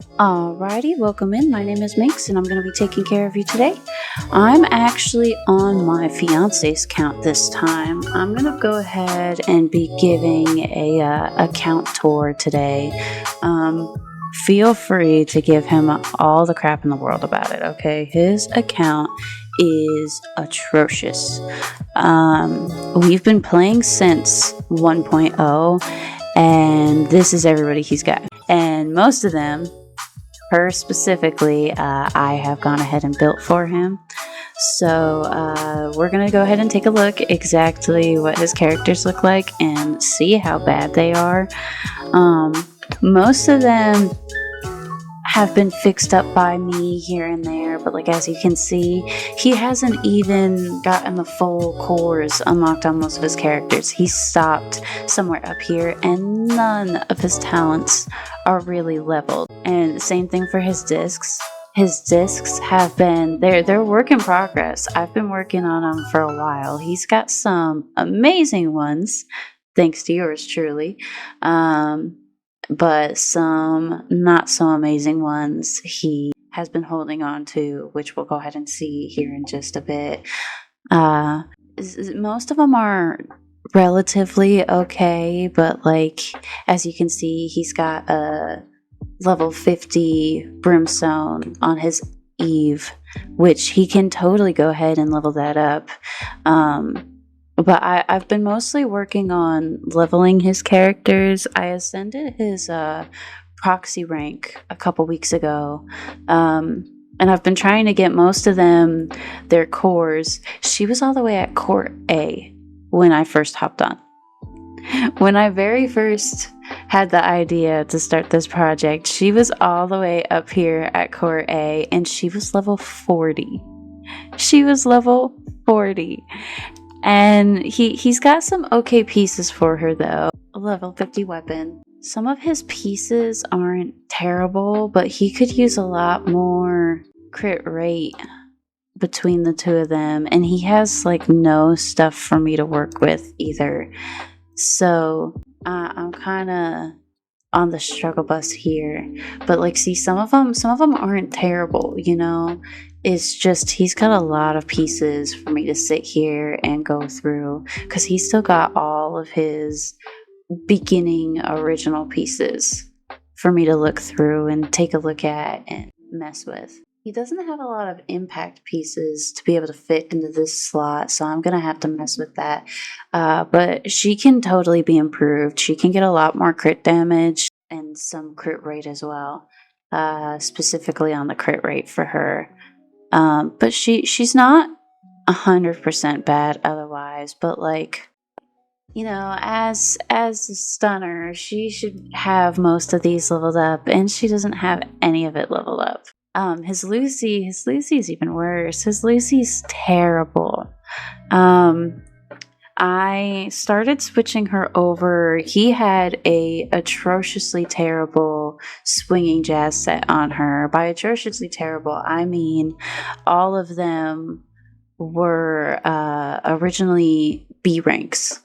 Alrighty, welcome in. My name is Minx, and I'm going to be taking care of you today. I'm actually on my fiance's count this time. I'm going to go ahead and be giving a account tour today. Feel free to give him all the crap in the world about it, okay? His account is atrocious. We've been playing since 1.0, and this is everybody he's got. And most of them, her specifically, I have gone ahead and built for him. So we're going to go ahead and take a look exactly what his characters look like and see how bad they are. Most of them have been fixed up by me here and there, but like as you can see, he hasn't even gotten the full cores unlocked on most of his characters. He stopped somewhere up here, and none of his talents are really leveled. And same thing for his discs. His discs have been they're work in progress. I've been working on them for a while. He's got some amazing ones, thanks to yours truly. But some not so amazing ones he has been holding on to, which we'll go ahead and see here in just a bit. Most of them are relatively okay, but like as you can see, he's got a level 50 brimstone on his Eve, which he can totally go ahead and level that up. But I've been mostly working on leveling his characters. I ascended his proxy rank a couple weeks ago. And I've been trying to get most of them, their cores. She was all the way at core A when I first hopped on. When I very first had the idea to start this project, she was all the way up here at core A, and she was level 40. She was level 40. And he's got some okay pieces for her though. A level 50 weapon. Some of his pieces aren't terrible, but he could use a lot more crit rate between the two of them. And he has like no stuff for me to work with either. So I'm kind of on the struggle bus here. But like, see, some of them aren't terrible, you know. It's just he's got a lot of pieces for me to sit here and go through, because he's still got all of his beginning original pieces for me to look through and take a look at and mess with. He doesn't have a lot of impact pieces to be able to fit into this slot, so I'm gonna have to mess with that. But she can totally be improved. She can get a lot more crit damage and some crit rate as well, specifically on the crit rate for her. But she's not 100% bad otherwise, but like, you know, as a stunner, she should have most of these leveled up, and she doesn't have any of it leveled up. His Lucy's even worse. His Lucy's terrible. I started switching her over. He had a atrociously terrible swinging jazz set on her. By atrociously terrible, I mean all of them were originally B ranks.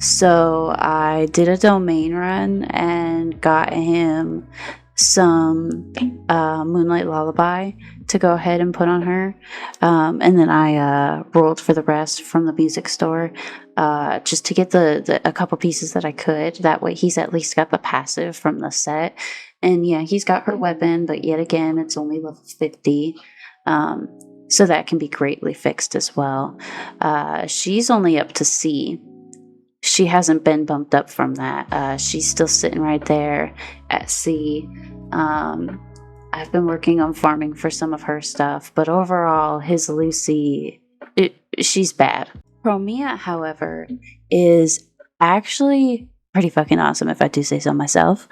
So I did a domain run and got him some Moonlight Lullaby to go ahead and put on her, and then I rolled for the rest from the music store, just to get a couple pieces that I could. That way he's at least got the passive from the set. And yeah, he's got her weapon, but yet again it's only level 50, so that can be greatly fixed as well. She's only up to C. She hasn't been bumped up from that. She's still sitting right there at C. I've been working on farming for some of her stuff, but overall, his Lucy, she's bad. Chromia, however, is actually pretty fucking awesome, if I do say so myself.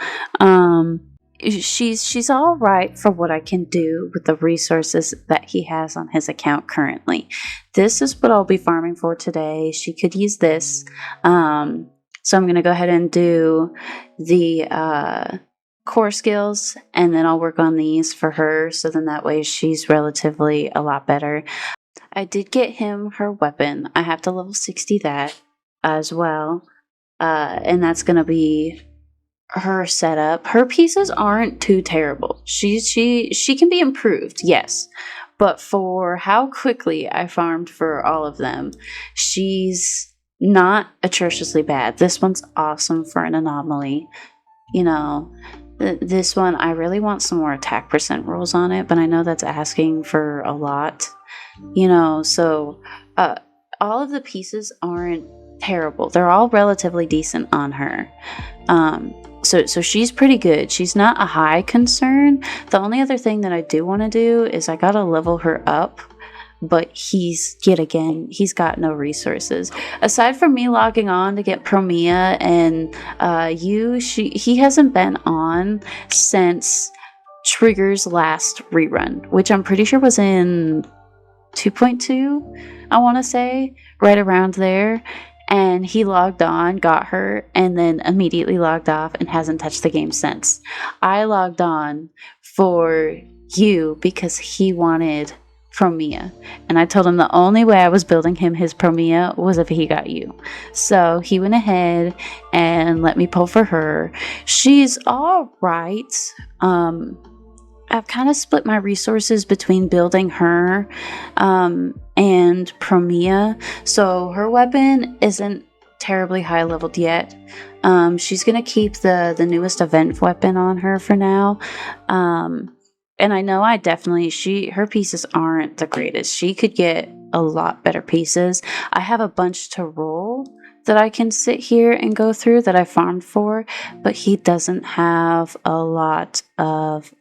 She's all right for what I can do with the resources that he has on his account currently. This is what I'll be farming for today. She could use this. So I'm going to go ahead and do the core skills, and then I'll work on these for her, so then that way she's relatively a lot better. I did get him her weapon. I have to level 60 that as well. And that's going to be her setup. Her pieces aren't too terrible. She can be improved, yes. But for how quickly I farmed for all of them, she's not atrociously bad. This one's awesome for an anomaly. You know, this one, I really want some more attack percent rules on it, but I know that's asking for a lot. So all of the pieces aren't terrible. They're all relatively decent on her. So she's pretty good. She's not a high concern. The only other thing that I do want to do is I gotta level her up, but he's got no resources. Aside from me logging on to get Promia and he hasn't been on since Trigger's last rerun, which I'm pretty sure was in 2.2, I want to say, right around there. And he logged on, got her, and then immediately logged off and hasn't touched the game since. I logged on for you because he wanted Promia. And I told him the only way I was building him his Promia was if he got you. So he went ahead and let me pull for her. She's all right. I've kind of split my resources between building her and Promia. So her weapon isn't terribly high leveled yet. She's going to keep the newest event weapon on her for now. And I know her pieces aren't the greatest. She could get a lot better pieces. I have a bunch to roll that I can sit here and go through that I farmed for, but he doesn't have a lot of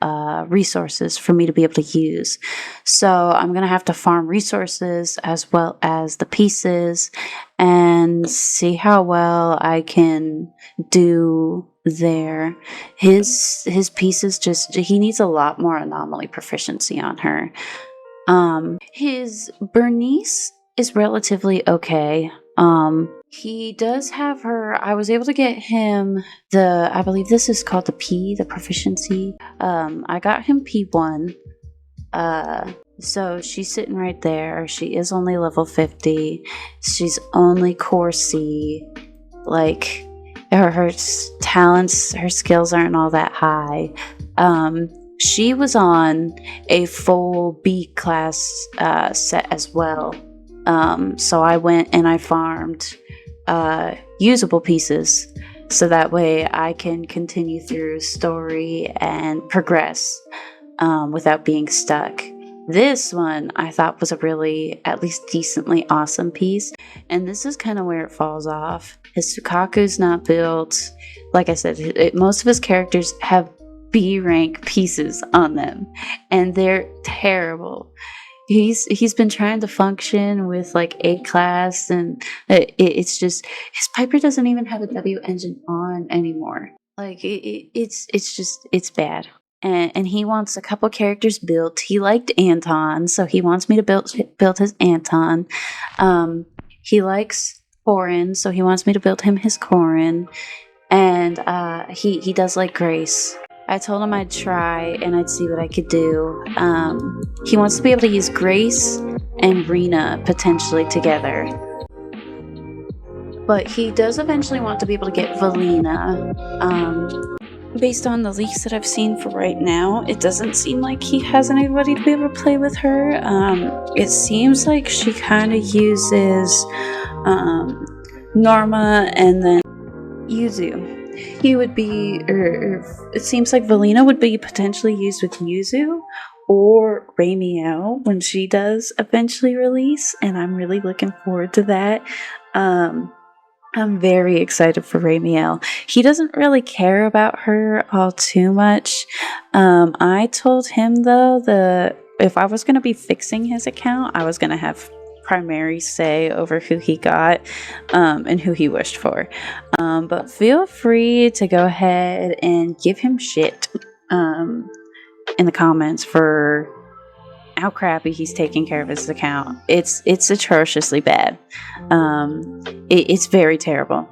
resources for me to be able to use. So I'm going to have to farm resources as well as the pieces and see how well I can do there. His pieces he needs a lot more anomaly proficiency on her. His Bernice is relatively okay. He does have her. I was able to get him I believe this is called the proficiency. I got him P1. So she's sitting right there. She is only level 50. She's only core C. Like, her talents, her skills aren't all that high. She was on a full B class set as well. So I went and I farmed usable pieces so that way I can continue through story and progress without being stuck. This one I thought was a really, at least decently awesome piece, and this is kind of where it falls off. His Sukaku's not built. Like I said, most of his characters have B rank pieces on them, and they're terrible. He's been trying to function with like A class, and it's just his Piper doesn't even have a W engine on anymore. Like it's bad. And he wants a couple characters built. He liked Anton, so he wants me to build his Anton. He likes Corin, so he wants me to build him his Corin. And he does like Grace. I told him I'd try and I'd see what I could do. He wants to be able to use Grace and Rena potentially together. But he does eventually want to be able to get Valina. Based on the leaks that I've seen for right now, it doesn't seem like he has anybody to be able to play with her. It seems like she kind of uses Norma and then Yuzu. He would be, or it seems like Valina would be potentially used with Yuzu or Ramiel when she does eventually release, and I'm really looking forward to that. I'm very excited for Ramiel. He doesn't really care about her all too much. I told him though if I was going to be fixing his account, I was going to have primary say over who he got and who he wished for. But feel free to go ahead and give him shit in the comments for how crappy he's taking care of his account. It's atrociously bad. It's very terrible.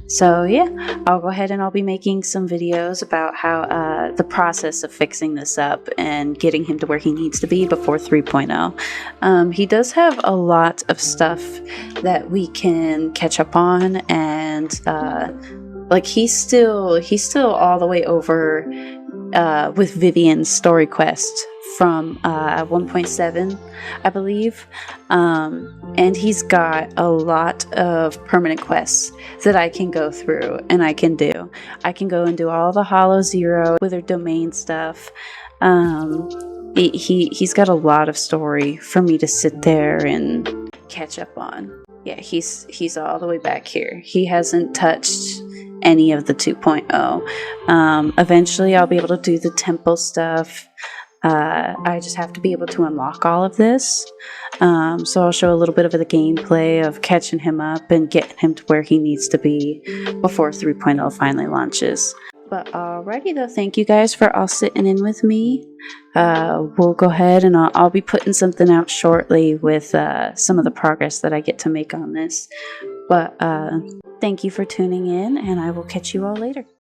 So yeah, I'll go ahead and I'll be making some videos about how the process of fixing this up and getting him to where he needs to be before 3.0. He does have a lot of stuff that we can catch up on and like he's still all the way over with Vivian's story quest from 1.7, I believe. And he's got a lot of permanent quests that I can go through and I can do. I can go and do all the Hollow Zero with her domain stuff. He's got a lot of story for me to sit there and catch up on. Yeah, he's all the way back here. He hasn't touched any of the 2.0. Eventually I'll be able to do the temple stuff. I just have to be able to unlock all of this. So I'll show a little bit of the gameplay of catching him up and getting him to where he needs to be before 3.0 finally launches. But alrighty though, thank you guys for all sitting in with me. We'll go ahead and I'll be putting something out shortly with some of the progress that I get to make on this. But thank you for tuning in, and I will catch you all later.